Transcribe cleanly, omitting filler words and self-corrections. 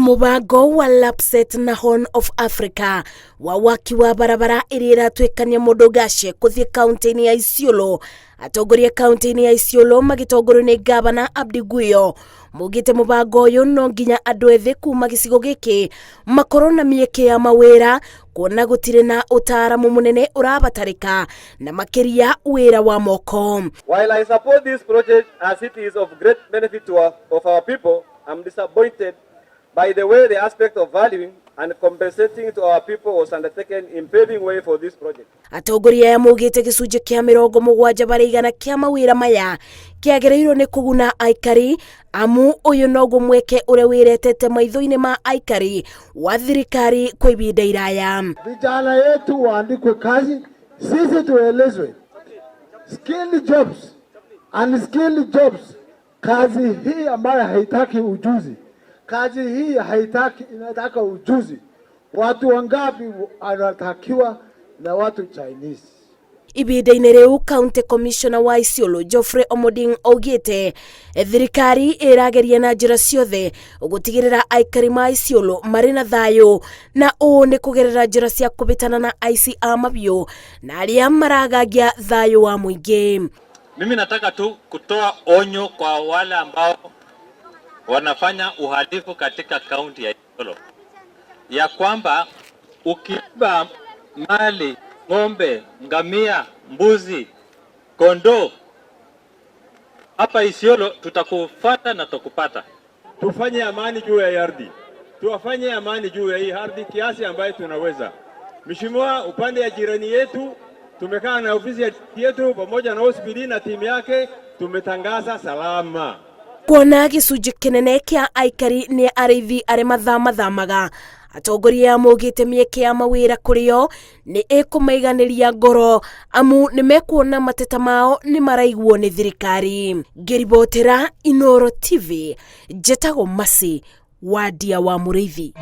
Mubango wa LAPSSET na Horn of Africa wa waki wa barabara irira twekania mundu gashe kuthie kaunti-inĩ ya Isiolo. Atongoria kaunti-inĩ ya Isiolo magitongorio ni gavana Abdi Guyo mugite mubango uyu no nginya andu ethi kuma gicigo giki makorwo na mieke ya mawĩra kuona gutire na utaaramu munene urabatarika na makiria wĩra wa moko. While I support this project as it is of great benefit to our people, I'm disappointed by the way the aspect of valuing and compensating to our people was undertaken in paving way for this project. Atongoria ya mugite gicunje kia 70% kia mawĩra maya kiagereirwo ni kuguna aikari amu uyu noguo mweke ure wiretete maitho-ini ma aikari wa thirikari kwa ibinda iraya. Vijana yetu waandikwe kazi, sisi tuelezwe skilled jobs, unskilled jobs. Kazi hii ambayo haitaki ujuzi, kazi hii haitaki, inataka ujuzi. Watu wangapi wanatakiwa na watu Chinese? Ibinda-ini riu County Commissioner wa Isiolo Geoffrey Omoding augite thirikari irageria na njira ciothe gutigirira aikari ma Isiolo mari na thayo na ni kugerera njira cia kubitana na aici a mabiu na aria maragagia thayo wa muingi. Mimi nataka tu kutoa onyo kwa wale ambao wanafanya uhalifu katika kaunti ya Isiolo ya kwamba ukiiba mali, ng'ombe, ngamia, mbuzi, kondoo hapa Isiolo tutakufuata na tukupata. Tufanye amani juu ya ardhi. Tuwafanye amani juu ya hii ardhi kiasi ambayo tunaweza. Mheshimiwa, upande ya jirani yetu tumekaa na ofisi yetu pamoja na hospitali na timu yake tumetangaza salama. Kuona gicunje kinene kia aikari ni arithi are mathamaga atongoria mugite mieke ya mawĩra kurio ni ikumaiganiria ngoro amu ni mekuona mateta mao ni maraiguo ni thirikari. Ngiribotera Inooro TV, njetago Masi wa Ndia wa Mũrĩithi.